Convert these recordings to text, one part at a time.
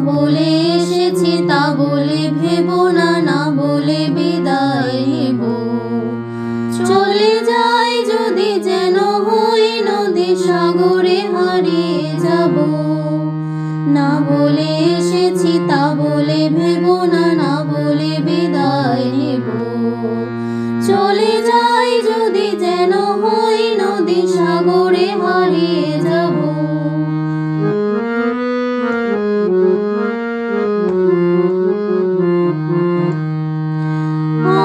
বলে এসেছি তা বলে ভেবো না, না বলে বিদায় নেব। চলে যাই যদি যেন হই নদী সাগরে হারিয়ে যাব। না বলে এসেছি তা বলে ভেবো না, না বলে বিদায় নেব। চলে যাই যদি যেন হই নদী সাগরে হারিয়ে যাব।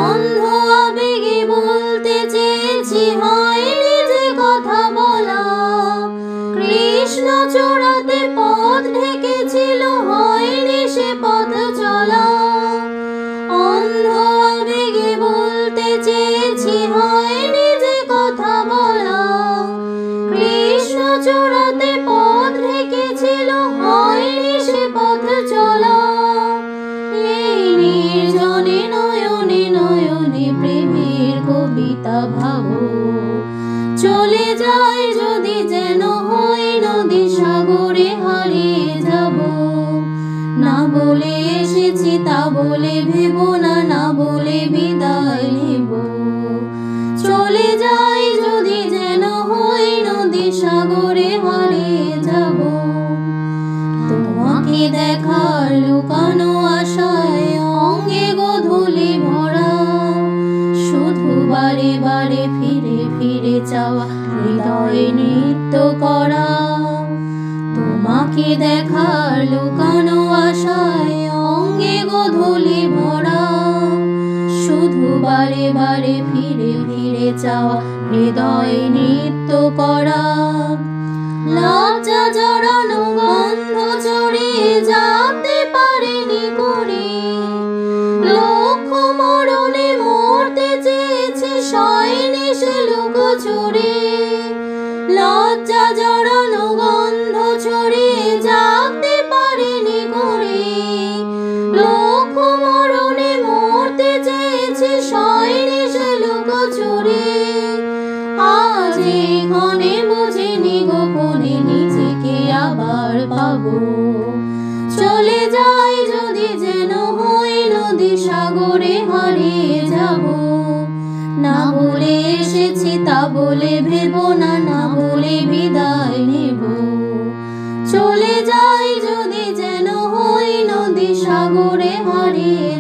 অন্ধ আবেগে বলতে চেয়েছি, হয়নি যে কথা বলা। কৃষ্ণ চূড়াতে পথ ঢেকেছিল, হয়নি সে পথ চলা। অন্ধ আবেগে বলতে চেয়েছি, হয়নি যে কথা বলা। কৃষ্ণ চূড়াতে পথ ঢেকেছিল, হয়নি সে পথ চলা। এই নির্জনে নয়নে নয়নে প্রেমের কবিতা ভাবো। চলে যাই যদি যেন হই নদী সাগরে হারিয়ে যাব। না বলে এসেছি তা বলে ভেবো না, না বলে বিদায় নেব। চলে যাই যদি যেন হই নদী সাগরে হারিয়ে যাব। তোমাকে দেখার লুকানো আশায় অঙ্গে গোধূলি ভরা। শুধু বারে বারে ফিরে ফিরে চাওয়া, হৃদয়ে নৃত্য করা। তোমাকে দেখার লুকানো আশায় অঙ্গে গোধূলি ভরা। শুধু বারে বারে ফিরে ফিরে চাওয়া, হৃদয়ে নৃত্য করা। লজ্জা জড়ানো গন্ধ ছড়িয়ে যেতে পারেনি করে। লক্ষ মরণে মরতে চেয়েছে, সয়নি সে লুকোচুরি। লজ্জা জড়ানো গন্ধ ছড়িয়ে যেতে পারেনি করে। লক্ষ মরণে মরতে চেয়েছে, সয়নি সে লুকোচুরি। আজ এখানে বুঝিনি গোপনে নিজেকে আবার পাবো। চলে যাই যদি যেন হই নদী সাগরে হারিয়ে যাব। না বলে এসেছি তা বলে ভেবো না, না বলে বিদায় নেব। চলে যাই যদি যেন হই নদী সাগরে হারিয়ে